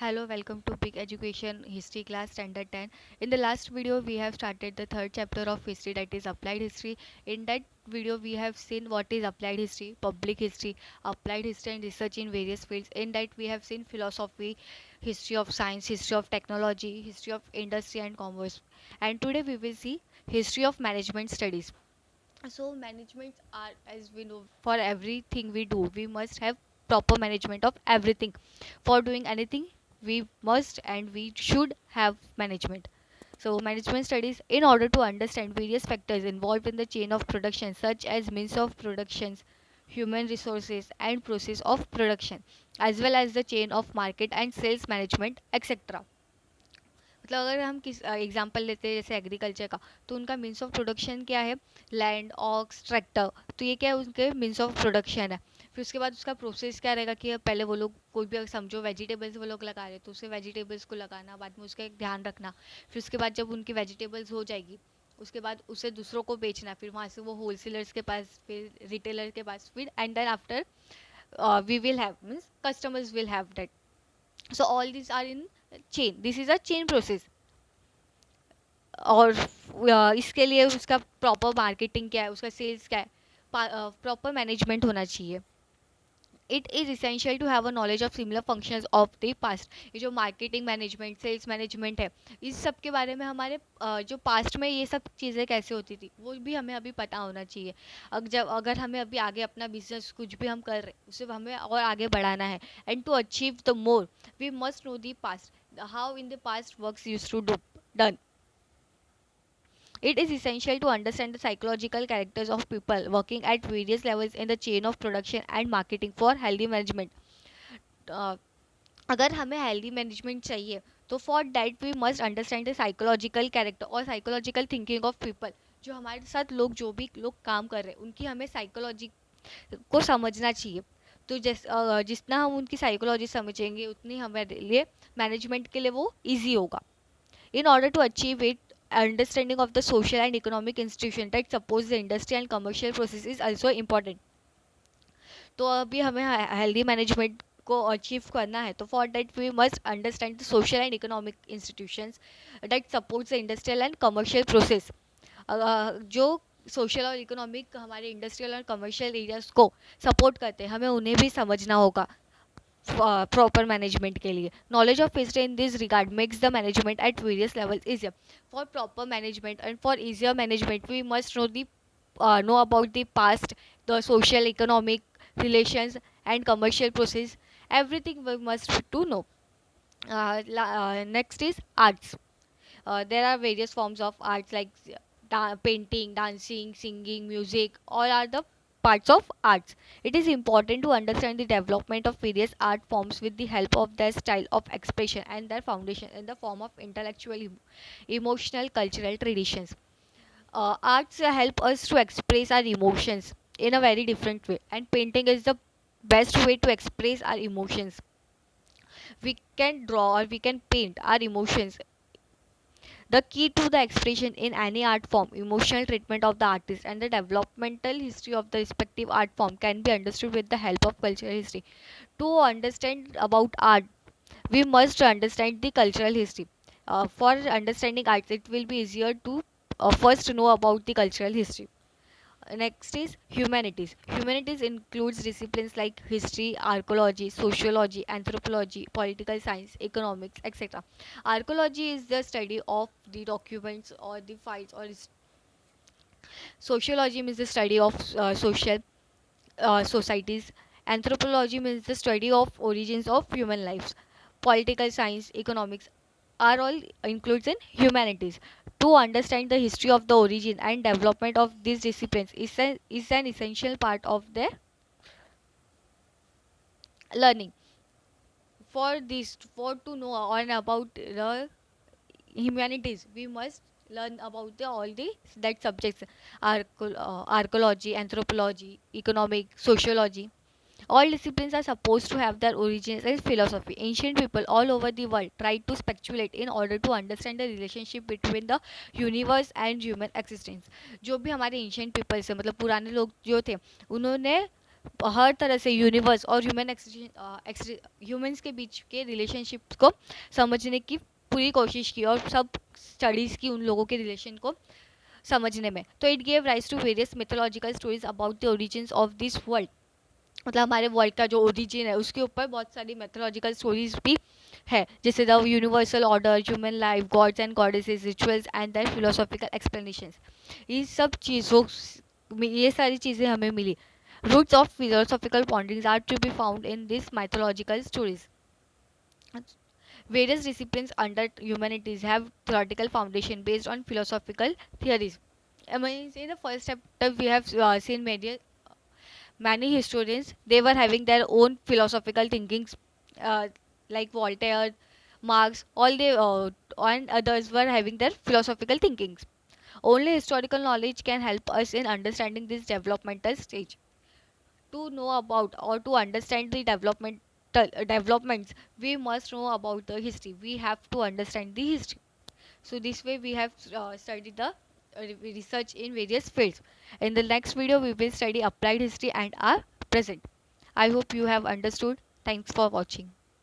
Hello, welcome to Big Education History class standard 10. In the last video, we have started the third chapter of history, that is applied history. In that video, we have seen what is applied history, public history, applied history and research in various fields. In that, we have seen philosophy, history of science, history of technology, history of industry and commerce. And today we will see history of management studies. So management are, as we know, for everything we do we must have proper management of everything. For doing anything we must and we should have management. So management studies in order to understand various factors involved in the chain of production, such as means of productions, human resources and process of production, as well as the chain of market and sales management, etc. मतलब अगर हम किस example लेते हैं जैसे agriculture का, तो उनका मीन्स ऑफ प्रोडक्शन क्या है? Land, ox, tractor. तो ये क्या है? उनके मीन्स ऑफ प्रोडक्शन है। फिर उसके बाद उसका प्रोसेस क्या रहेगा कि पहले वो लोग कोई भी अगर समझो वेजिटेबल्स वो लोग लगा रहे हैं तो उसे वेजिटेबल्स को लगाना, बाद में उसका एक ध्यान रखना। फिर उसके बाद जब उनकी वेजिटेबल्स हो जाएगी उसके बाद उसे दूसरों को बेचना, फिर वहाँ से वो होलसेलर्स के पास, फिर रिटेलर के पास, फिर and then after we will have means customers will have that. So all these are in chain. This is a chain process. और इसके लिए उसका प्रॉपर मार्केटिंग क्या है, उसका सेल्स क्या है, प्रॉपर मैनेजमेंट होना चाहिए. It is essential to have a knowledge of similar functions of the past. ये जो मार्केटिंग मैनेजमेंट, सेल्स मैनेजमेंट है, इस सब के बारे में हमारे जो पास्ट में ये सब चीज़ें कैसे होती थी वो भी हमें अभी पता होना चाहिए. अगर हमें अभी आगे अपना बिजनेस कुछ भी हम कर रहे हैं उसे हमें और आगे बढ़ाना है, and to achieve the more we must know the past, how in the past works use to do done. It is essential to understand the psychological characters of people working at various levels in the chain of production and marketing for healthy management. Uh, अगर हमें healthy management चाहिए तो for that we must understand the psychological character और psychological thinking of people. जो हमारे साथ लोग जो भी लोग काम कर रहे हैं उनकी हमें साइकोलॉजी को समझना चाहिए. तो जितना हम उनकी साइकोलॉजी समझेंगे उतनी हमारे लिए मैनेजमेंट के लिए वो ईजी होगा. In order to achieve it, understanding of the social and economic institution that supports the industry and commercial process is also important. तो अभी हमें हेल्दी मैनेजमेंट को अचीव करना है तो for that we must understand the social and economic institutions that supports the industrial and commercial process. जो social और economic हमारे इंडस्ट्रियल और कमर्शियल एरियाज को सपोर्ट करते हैं हमें उन्हें भी समझना होगा proper management के लिए. Knowledge of history in this regard makes the management at various levels easier. For proper management and for easier management we must know about the past, the social economic relations and commercial process. Everything we must to know. Next is arts. There are various forms of arts like painting, dancing, singing, music. All are the parts of arts. It is important to understand the development of various art forms with the help of their style of expression and their foundation in the form of intellectual, emotional, cultural traditions. Arts help us to express our emotions in a very different way, and painting is the best way to express our emotions. We can draw or we can paint our emotions. The key to the expression in any art form, emotional treatment of the artist, and the developmental history of the respective art form can be understood with the help of cultural history. To understand about art, we must understand the cultural history. For understanding art, it will be easier to first know about the cultural history. Next is humanities. Humanities includes disciplines like history, archaeology, sociology, anthropology, political science, economics, etc. Archaeology is the study of the documents or the files or sociology means the study of social societies. Anthropology means the study of origins of human lives. Political science, economics are all includes in humanities. To understand the history of the origin and development of these disciplines is an essential part of their learning. For to know on about the humanities, we must learn about all the that subjects: archaeology, anthropology, economic, sociology. All disciplines are supposed to have their origins in philosophy. Ancient people all over the world tried to speculate in order to understand the relationship between the universe and human existence. जो भी हमारे ancient peoples है मतलब पुराने लोग जो थे उन्होंने हर तरह से यूनिवर्स और ह्यूमंस के बीच के रिलेशनशिप को समझने की पूरी कोशिश की, और सब स्टडीज़ की उन लोगों के रिलेशन को समझने में। तो it gave rise to various mythological stories about the origins of this world. मतलब हमारे वर्ल्ड का जो ओरिजिन है उसके ऊपर बहुत सारी मैथोलॉजिकल स्टोरीज भी है, जैसे the universal order, human life, gods and goddesses, rituals and their philosophical explanations. ये सब चीज़ों ये सारी चीज़ें हमें मिली। Roots of philosophical ponderings are to be found in this mythological stories. Various disciplines under humanities have theoretical foundation based on philosophical theories. I mean, in the first chapter, we have seen many historians. They were having their own philosophical thinkings, uh, like Voltaire, Marx. All they and others were having their philosophical thinkings. Only historical knowledge can help us in understanding this developmental stage. To know about or to understand the developments, we must know about the history. We have to understand the history. So this way we have studied the research in various fields. In the next video we will study applied history and our present. I hope you have understood. Thanks for watching.